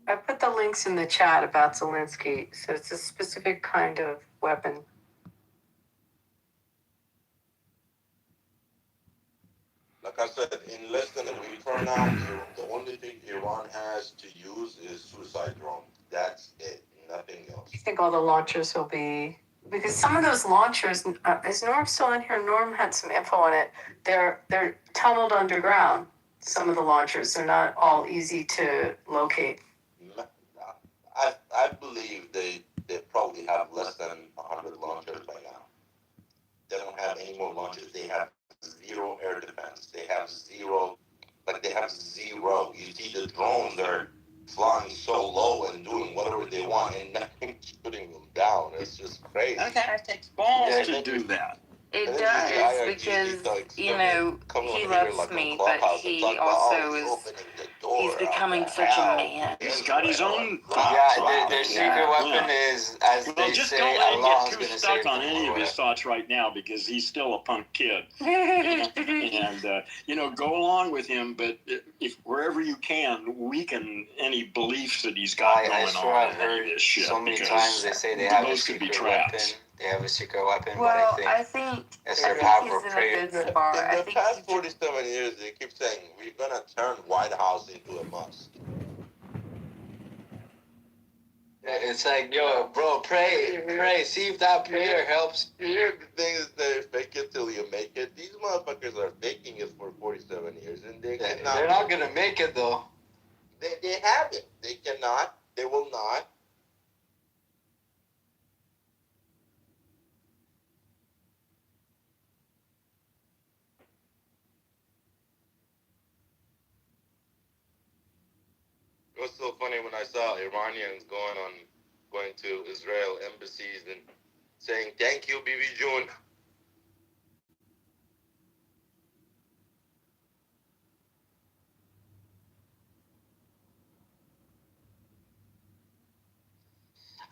I put the links in the chat about Zelensky. So it's a specific kind of weapon. Like I said, in less than a week from now, the only thing Iran has to use is suicide drone. That's it. Nothing else. I think all the launchers will be, because some of those launchers, is Norm still in here? Norm had some info on it. They're tunneled underground. Some of the launchers, they're not all easy to locate. I believe they probably have less than 100 launchers by now. They don't have any more launchers. They have zero air defense. They have zero. You see the drones, they're flying so low and doing whatever they want and nothing's putting them down. It's just crazy. Okay, it takes balls to do that. It does, because, he loves me, but he also is, he's becoming such a man. He's got his own thoughts. Yeah, their secret weapon is, as they just say, don't let him Allah get too stuck on any of his thoughts right now, because he's still a punk kid. And, go along with him, but if wherever you can, weaken any beliefs that he's got going on. I've heard this shit, so many times they say they have a secret weapon. They have a secret weapon, well, but I think it's their power prayer. In the past 47 years, they keep saying, we're going to turn White House into a mosque. It's like, yo, bro, pray. See if that prayer helps. Here, the thing is that fake it till you make it. These motherfuckers are faking it for 47 years, and they're not going to make it, though. They have it. They cannot. They will not. It was so funny when I saw Iranians going to Israel embassies and saying, thank you, Bibi June.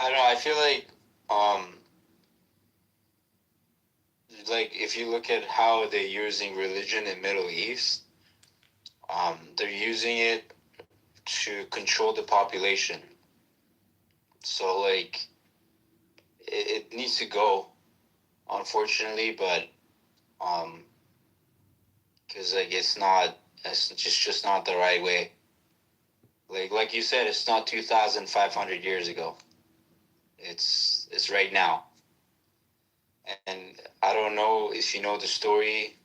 I don't know, I feel like if you look at how they're using religion in Middle East, they're using it to control the population. So, it needs to go, unfortunately, but, because, it's just not the right way. Like you said, it's not 2,500 years ago. It's right now. And I don't know if you know the story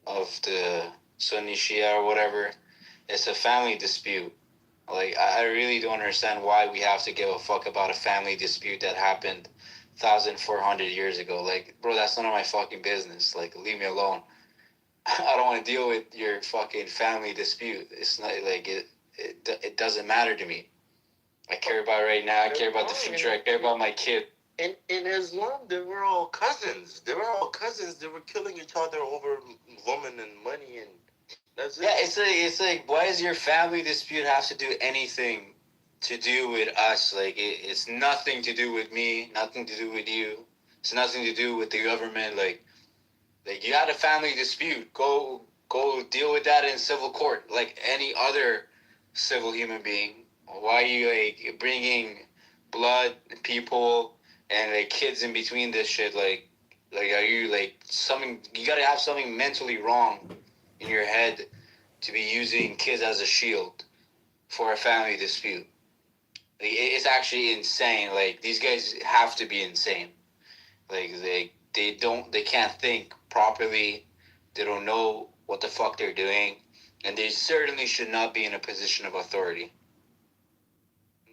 of the Sunni Shia or whatever. It's a family dispute. I really don't understand why we have to give a fuck about a family dispute that happened 1,400 years ago. Bro, that's none of my fucking business. Leave me alone. I don't want to deal with your fucking family dispute. It's not it doesn't matter to me. I care about right now. I care about the future. I care about my kid. In Islam, they were all cousins. They were killing each other over women and money, and that's it. Yeah, it's like, why does your family dispute have to do anything to do with us? It's nothing to do with me, nothing to do with you. It's nothing to do with the government. You had a family dispute. Go deal with that in civil court, like any other civil human being. Why are you bringing blood, people, and kids in between this shit? Are you something? You gotta have something mentally wrong in your head to be using kids as a shield for a family dispute. It's actually insane. These guys have to be insane. They can't think properly. They don't know what the fuck they're doing, and they certainly should not be in a position of authority.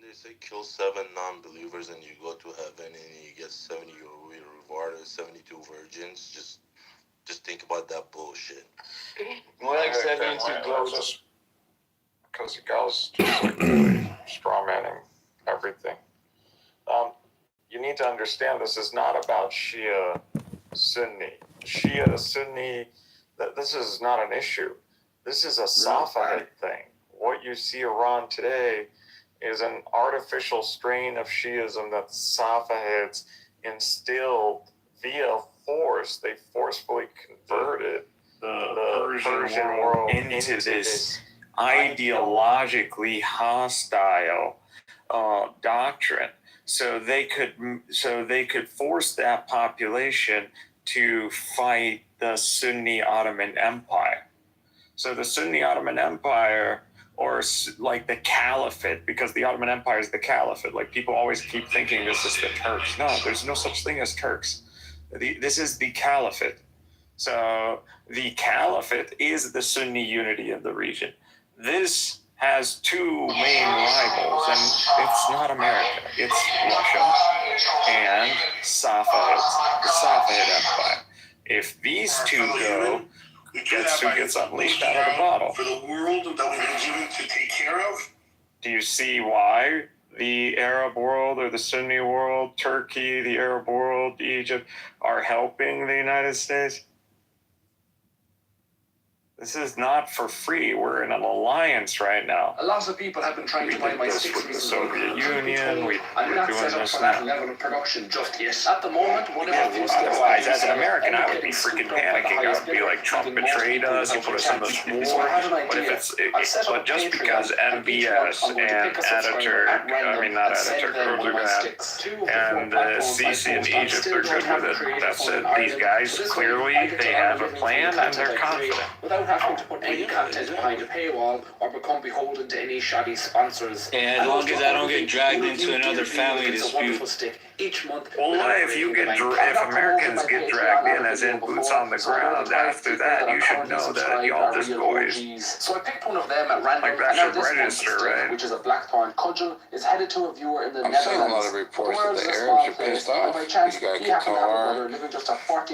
They say kill 7 non-believers and you go to heaven and you get 70 reward as 72 virgins. Just think about that bullshit. More like 72 ghosts. Because the gals just really strawmanning everything. You need to understand this is not about Shia, Sunni. Shia, Sunni, this is not an issue. This is a Safavid thing. What you see Iran today is an artificial strain of Shiism that Safavids instilled via force. They forcefully converted the Persian world into this ideologically hostile doctrine. So they could force that population to fight the Sunni Ottoman Empire. So the Sunni Ottoman Empire, or like the Caliphate, because the Ottoman Empire is the Caliphate. Like people always keep thinking this is the Turks. No, there's no such thing as Turks. This is the Caliphate. So the Caliphate is the Sunni unity of the region. This has two main rivals, and it's not America. It's Russia and Safavids, the Safavid Empire. If these two go, guess who gets unleashed out of the bottle? For the world that we've been given to take care of. Do you see why the Arab world or the Sunni world, Turkey, the Arab world, Egypt, are helping the United States? This is not for free. We're in an alliance right now. A lot of people have been trying to buy my this sticks with the Soviet Union. We're not doing set up this for that now. level of production just yet. At the moment, Otherwise, as an American, I would be freaking panicking. I would be like, Trump betrayed us. He put us in this war. But if it's, but just because MBS and Ataturk, I mean not Ataturk, and Sisi in Egypt are good with it. That's it. These guys clearly they have a plan and they're confident. Without having to put any content behind a paywall or become beholden to any shoddy sponsors. And as long as I don't get dragged into another family dispute. Each month. Well, if Americans get dragged in, as in boots on the ground, after that, you should know that y'all just boys. So I picked one of them at random. Like that should register, right? Which is a blackthorn cudgel, is headed to a viewer in the I'm Netherlands. seeing a lot of reports that the Arabs are pissed off. You got Kitover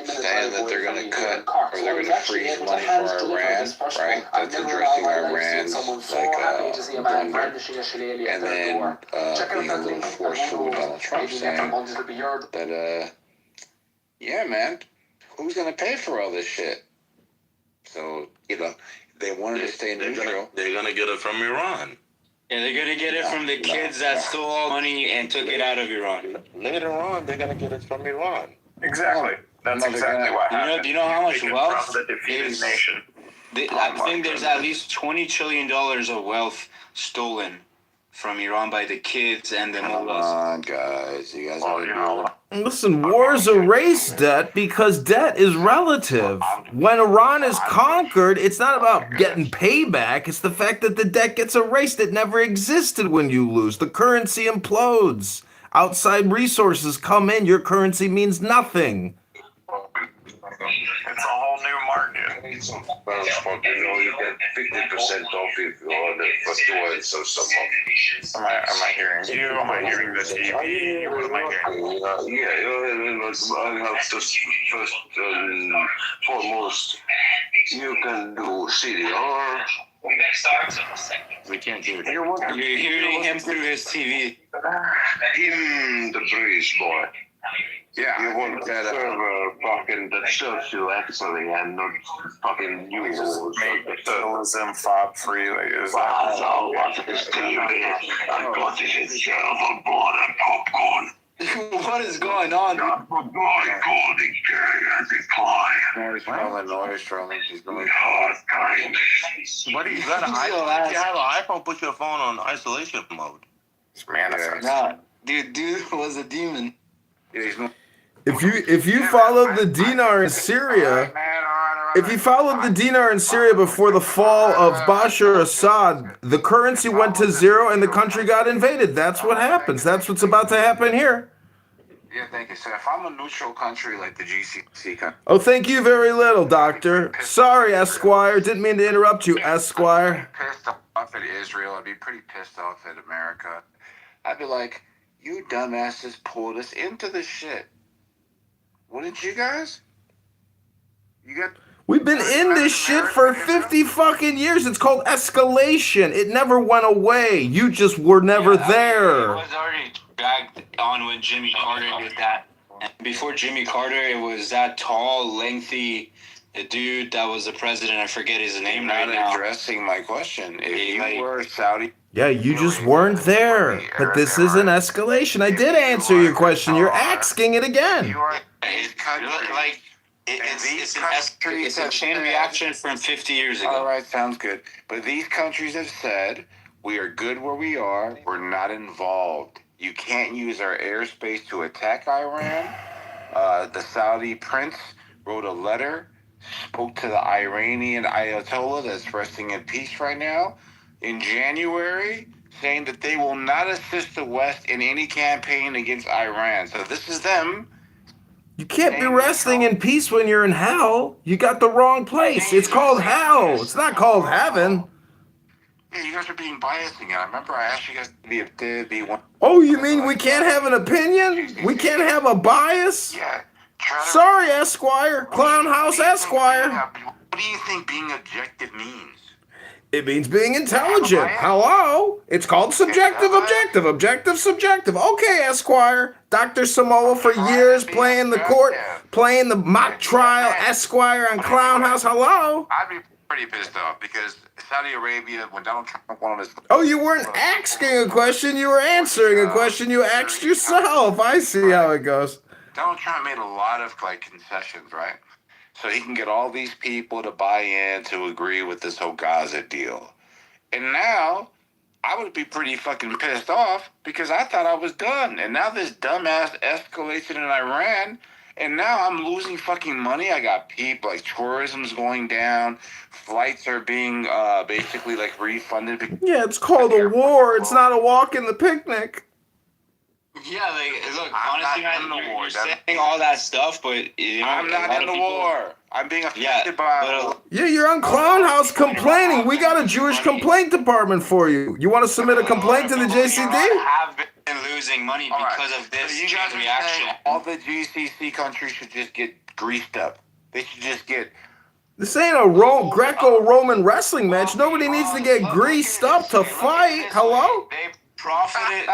saying that they're going to cut or they're going to freeze money for Iran, right? That's addressing Iran's blunder. And then being a little forceful with Donald Trump saying that, yeah, man, who's going to pay for all this shit? So, they wanted to stay neutral. They're gonna get it from Iran. Yeah, they're gonna get it from the kids that stole all money and took it out of Iran. Later on, they're gonna get it from Iran. Exactly. That's exactly what happened. Do you know how much wealth from the defeated is? nation? I think there's at least $20 trillion of wealth stolen from Iran by the kids and the Come mullahs. on, guys. You guys Listen, wars erase debt because debt is relative. When Iran is conquered, it's not about getting payback. It's the fact that the debt gets erased. It never existed when you lose. The currency implodes. Outside resources come in. Your currency means nothing. It's a whole new market. You get 50% off if you order for 2 weeks or something. Am I hearing you? Am I hearing the TV? What am I hearing? I have to first foremost, you can do CDR. We can't hear it. You're hearing him through his TV. Him the breeze, boy. Yeah, You want a server fucking that serves you actually and not fucking you. Make journalism fob freely. Is that I got this server board and popcorn. What is going on? Golden carrier decline. Noise trolling. He's going. Hard times. What do you got? If you have an iPhone, put your phone on isolation mode. it's manifest? Nah, dude was a demon. If you followed the dinar in Syria, before the fall of Bashar Assad, the currency went to zero and the country got invaded. That's what happens. That's what's about to happen here. Yeah, thank you, sir. If I'm a neutral country like the GCC country, Oh, thank you very little, Doctor. Sorry, Esquire. Didn't mean to interrupt you, Esquire. pissed off at Israel. I'd be pretty pissed off at America. I'd be like, you dumbasses pulled us into this shit. Wouldn't you guys? You got. We've been in this shit for 50 fucking years. It's called escalation. It never went away. You just were never there. It was already dragged on when Jimmy Carter did that. And before Jimmy Carter, it was that tall, lengthy dude that was the president. I forget his name right Not now. addressing my question. If you were Saudi. Yeah, you just weren't there. But this is an escalation. I did answer your question. You're asking it again. You are Like It's a chain reaction from 50 years ago. All right, sounds good. But these countries have said, we are good where we are. We're not involved. You can't use our airspace to attack Iran. The Saudi prince wrote a letter, spoke to the Iranian Ayatollah that's resting in peace right now in January, saying that they will not assist the West in any campaign against Iran. So this is them. You can't be resting in peace when you're in hell. You got the wrong place. It's called hell. It's not called heaven. Yeah, you guys are being biased again. I remember I asked you guys to be one. Oh, you mean we can't have an opinion? We can't have a bias? Yeah. Sorry, Esquire. Clown House Esquire. What do you think being objective means? It means being intelligent. Hello? It's called subjective, objective, objective, subjective. Okay, Esquire. Dr. Samoa for years playing the court, playing the mock trial Esquire on Clown House. Hello? I'd be pretty pissed off because Saudi Arabia, when Donald Trump wanted his... Oh, you weren't asking a question. You were answering a question you asked yourself. I see how it goes. Donald Trump made a lot of concessions, right? So he can get all these people to buy in to agree with this whole Gaza deal. And now I would be pretty fucking pissed off because I thought I was done. And now this dumbass escalation in Iran, and now I'm losing fucking money. I got people, tourism's going down. Flights are being basically refunded. Yeah, it's called a war. It's not a walk in the picnic. Yeah, look, honestly, you're saying all that stuff, but I'm not in the war. I'm being affected by. Yeah, you're on Clown House complaining. We got a Jewish complaint department for you. You want to submit a complaint to the JCD? Have been losing money because of this chain reaction. All the GCC countries should just get greased up. They should just get. This ain't a Greco-Roman wrestling match. Nobody needs to get greased up to fight. Hello? They've profited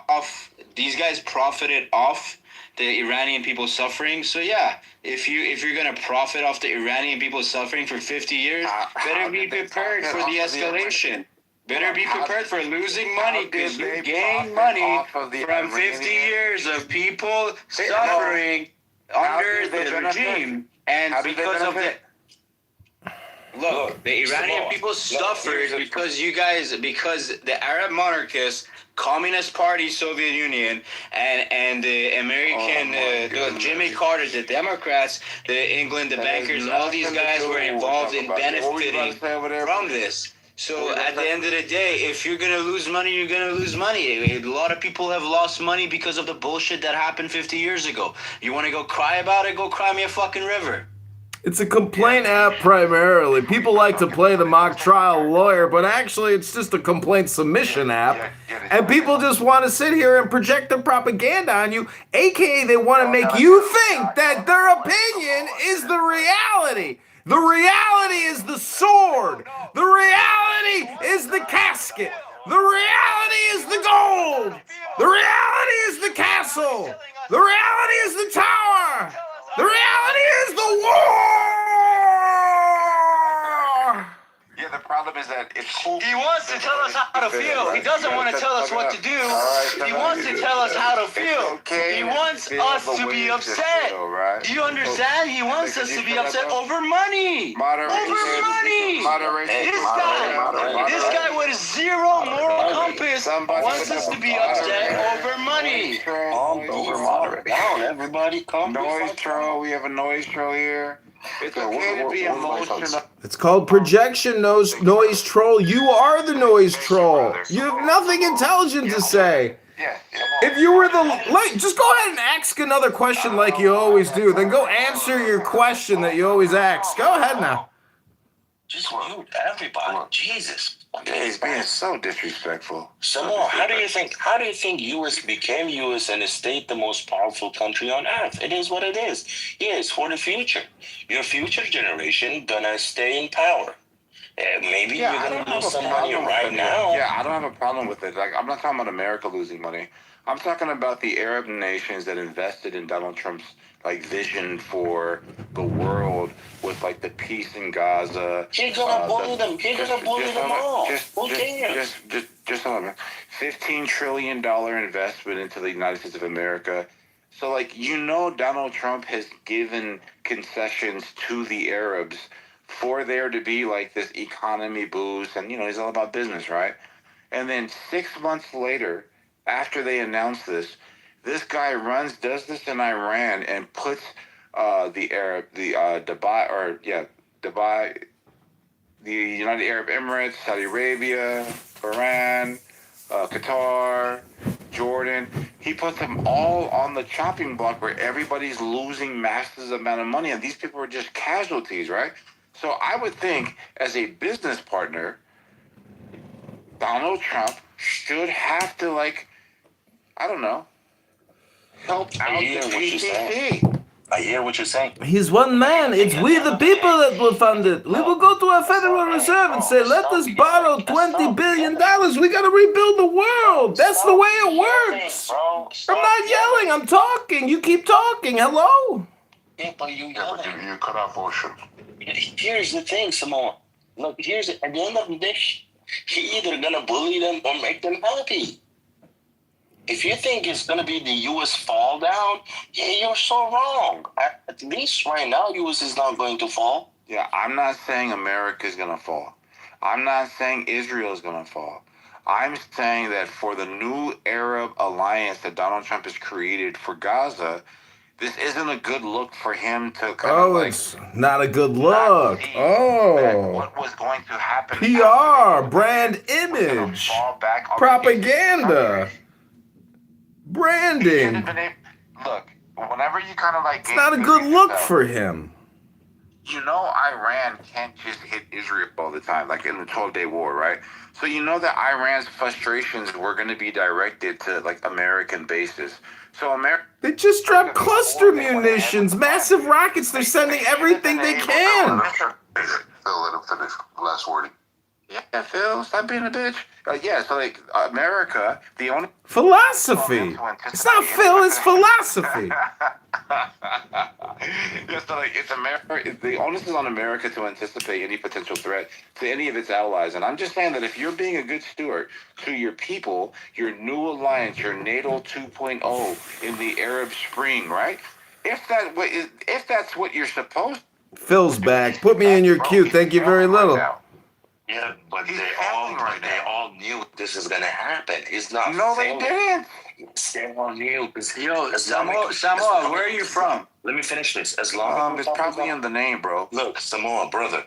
off. These guys profited off the Iranian people suffering. So yeah, if you're gonna profit off the Iranian people suffering for 50 years, better be prepared for the escalation. Better be prepared for losing money because you gain money from 50 years of people suffering under the regime, and because of the. Look, the Iranian people suffered because because the Arab monarchists, Communist Party, Soviet Union, and the American, Jimmy Carter, the Democrats, the England, the bankers, all these guys were involved in benefiting from this. So at the end of the day, if you're going to lose money, you're going to lose money. A lot of people have lost money because of the bullshit that happened 50 years ago. You want to go cry about it? Go cry me a fucking river. It's a complaint app primarily. People like to play the mock trial lawyer, but actually it's just a complaint submission app. And people just want to sit here and project their propaganda on you, aka they want to make you think that their opinion is the reality. The reality is the sword. The reality is the casket. The reality is the gold. The reality is the castle. The reality is the tower. The reality is the war! Yeah, the problem is that it's cool. He wants to tell us how to feel. He doesn't want to tell us what to do. He wants to tell us how to feel. He wants us to be upset. Do you understand? He wants us to be upset over money. Over money. This guy with zero moral compass wants us to be upset over money. Over moderate. Down, everybody come. Noise troll. We have a noise troll here. It's okay to be emotional. It's called projection, noise troll. You are the noise troll. You have nothing intelligent to say. If you were just go ahead and ask another question like you always do. Then go answer your question that you always ask. Go ahead now. Just mute everybody. Jesus. Yeah, he's being so disrespectful. Samoa, how do you think US became US and stayed the most powerful country on earth? It is what it is. Yeah, it's for the future. Your future generation gonna stay in power. Maybe you're gonna lose some money right now. Yeah, I don't have a problem with it. I'm not talking about America losing money. I'm talking about the Arab nations that invested in Donald Trump's vision for the world with the peace in Gaza. He's gonna bully them. He's gonna bully them all. Who cares? Just hold on. $15 trillion investment into the United States of America. So, like, you know, Donald Trump has given concessions to the Arabs for there to be, like, this economy boost. And, you know, he's all about business, right? And then 6 months later, after they announce this guy does this in Iran and puts Dubai, the United Arab Emirates, Saudi Arabia, Iran, Qatar, Jordan. He puts them all on the chopping block where everybody's losing massive amount of money, and these people are just casualties, right? So I would think, as a business partner, Donald Trump should have to, like, I don't know, help out the GCC. I hear what you're saying. He's one man. It's we the people that will fund it. We will go to our Federal Reserve and say, let us borrow $20 billion. We got to rebuild the world. That's the way it works. I'm not yelling. I'm talking. You keep talking. Hello? Yeah, but you cut off ocean. Here's the thing, Samoa. Look, at the end of the day, he either gonna bully them or make them happy. If you think it's going to be the U.S. fall down, yeah, you're so wrong. At least right now, U.S. is not going to fall. Yeah, I'm not saying America's going to fall. I'm not saying Israel is going to fall. I'm saying that for the new Arab alliance that Donald Trump has created for Gaza, this isn't a good look for him to kind of like... it's not a good look. What was going to happen... PR, brand image, propaganda. Branding. Look, whenever you kind of like... It's not a good look for him. You know Iran can't just hit Israel all the time, like in the 12-day war, right? So you know that Iran's frustrations were going to be directed to, like, American bases. So They just dropped cluster munitions, massive rockets. They're sending everything they can. Phil, let him finish. Last wording. Yeah, Phil, stop being a bitch. So, like, America, the only... Philosophy. It's not Phil, it's philosophy. So, like, it's America. The onus is on America to anticipate any potential threat to any of its allies. And I'm just saying that if you're being a good steward to your people, your new alliance, your NATO 2.0 in the Arab Spring, right? If that's what you're supposed to... Phil's back. Put me in your queue. Thank you very little. Yeah, but they all knew this is gonna happen. It's not. No, they didn't. They all knew. Samoa, where are you from? Let me finish this. Islamic it's probably in the name, bro. Look, Samoa, brother.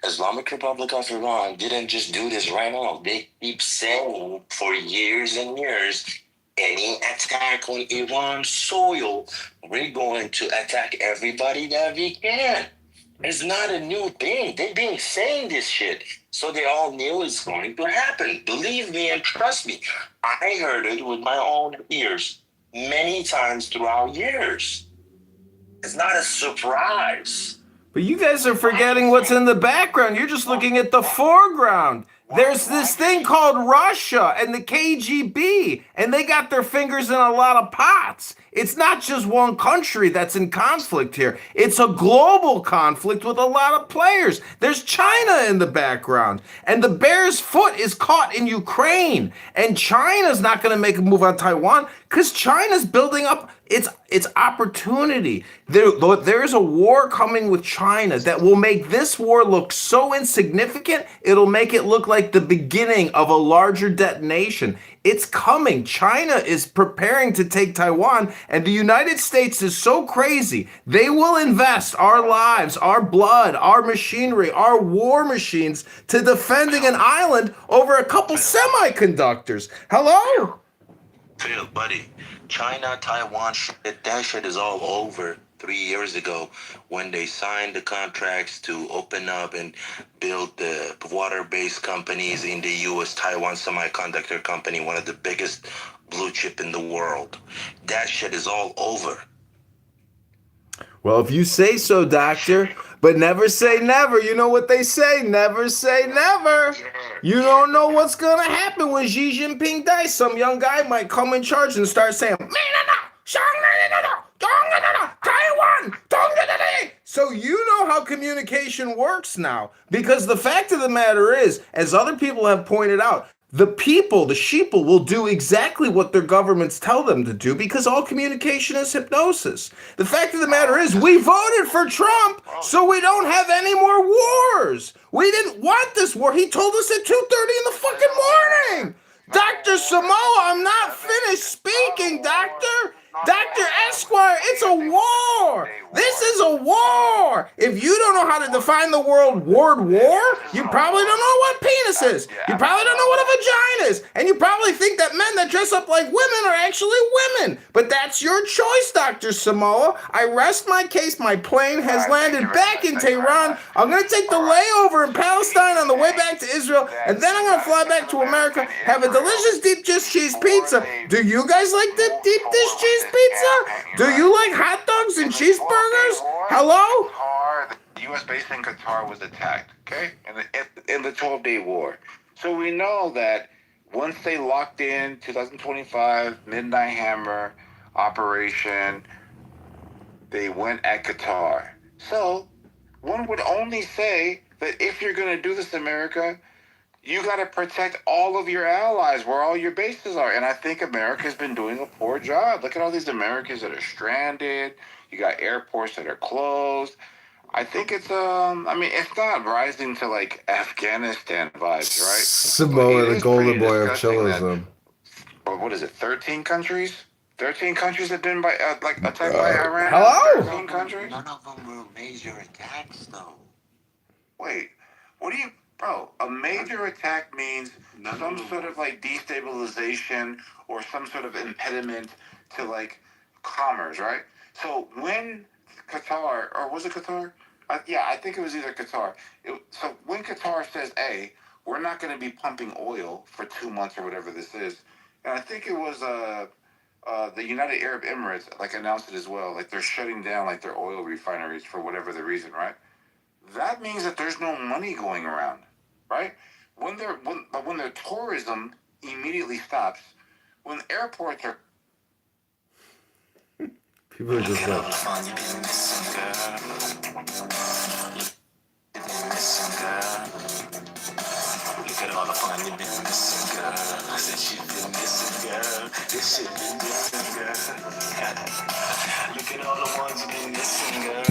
Islamic Republic of Iran didn't just do this right now. They keep saying for years and years, any attack on Iran's soil, we're going to attack everybody that we can. It's not a new thing. They've been saying this shit. So they all knew it's going to happen. Believe me and trust me. I heard it with my own ears many times throughout years. It's not a surprise. But you guys are forgetting what's in the background. You're just looking at the foreground. There's this thing called Russia and the KGB, and they got their fingers in a lot of pots. It's not just one country that's in conflict here. It's a global conflict with a lot of players. There's China in the background, and the bear's foot is caught in Ukraine, and China's not going to make a move on Taiwan because China's building up its opportunity. There's a war coming with China that will make this war look so insignificant, it'll make it look like the beginning of a larger detonation. It's coming. China is preparing to take Taiwan, and the United States is so crazy. They will invest our lives, our blood, our machinery, our war machines to defending an island over a couple semiconductors. Hello? Phil, buddy, China, Taiwan, that shit is all over 3 years ago when they signed the contracts to open up and build the water-based companies in the U.S. Taiwan Semiconductor Company, one of the biggest blue chip in the world. That shit is all over. Well, if you say so, doctor, but never say never. You know what they say, never say never. You don't know what's going to happen when Xi Jinping dies. Some young guy might come in charge and start saying, Taiwan, so you know how communication works now. Because the fact of the matter is, as other people have pointed out, the people, the sheeple, will do exactly what their governments tell them to do because all communication is hypnosis. The fact of the matter is, we voted for Trump so we don't have any more wars. We didn't want this war. He told us at 2:30 in the fucking morning. Dr. Samoa, I'm not finished speaking, doctor. Dr. Esquire, it's a war. This is a war. If you don't know how to define the word war, you probably don't know what penis is. You probably don't know what a vagina is. And you probably think that men that dress up like women are actually women. But that's your choice, Dr. Samoa. I rest my case. My plane has landed back in Tehran. I'm going to take the layover in Palestine on the way back to Israel. And then I'm going to fly back to America, have a delicious deep dish cheese pizza. Do you guys like the deep dish cheese pizza? Do you like hot dogs and cheeseburgers? Hello? Qatar, the U.S. base in Qatar was attacked, okay, in the 12-day war. So we know that once they locked in 2025 Midnight Hammer operation, they went at Qatar. So one would only say that if you're going to do this, America, you got to protect all of your allies where all your bases are. And I think America's been doing a poor job. Look at all these Americans that are stranded. You got airports that are closed. I think it's, it's not rising to like Afghanistan vibes, right? Samoa, the golden boy of chillism. What is it, 13 countries? 13 countries have been attacked by Iran? Hello? 13 countries? None of them were major attacks, though. Wait, what do you... Bro, a major attack means some sort of like destabilization or some sort of impediment to like commerce, right? So when Qatar, or was it Qatar? I think it was either Qatar. So when Qatar says, hey, we're not going to be pumping oil for 2 months or whatever this is, and I think it was the United Arab Emirates like announced it as well, like they're shutting down like their oil refineries for whatever the reason, right? That means that there's no money going around. Right? When their tourism immediately stops, when airports are... People are just like... Look at all the fun you've been missing, girl. Since you've been missing, girl. This shit been missing, girl. Look at all the ones you've been missing, girl.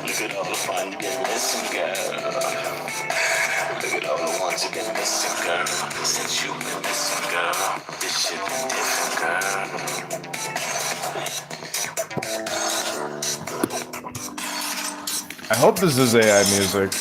Look at all the fun you've been missing, girl. Look at all the ones you've been missing, girl. Since you've been missing, girl. This shit been different, girl. I hope this is AI music.